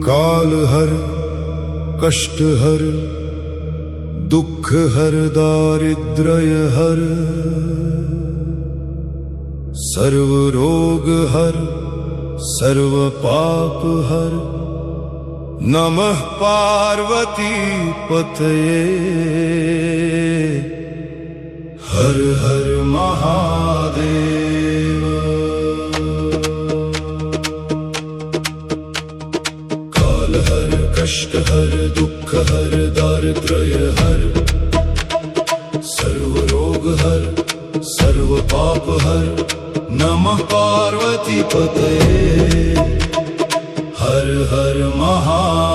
काल हर कष्ट हर दुख हर दारिद्र्य हर सर्व रोग हर सर्व पाप हर नमः पार्वती पतये हर हर महादेव। काल हर कष्ट हर दुख हर दारिद्र्य हर सर्व रोग हर सर्व पाप हर नमः पार्वती पतये हर हर महादेव।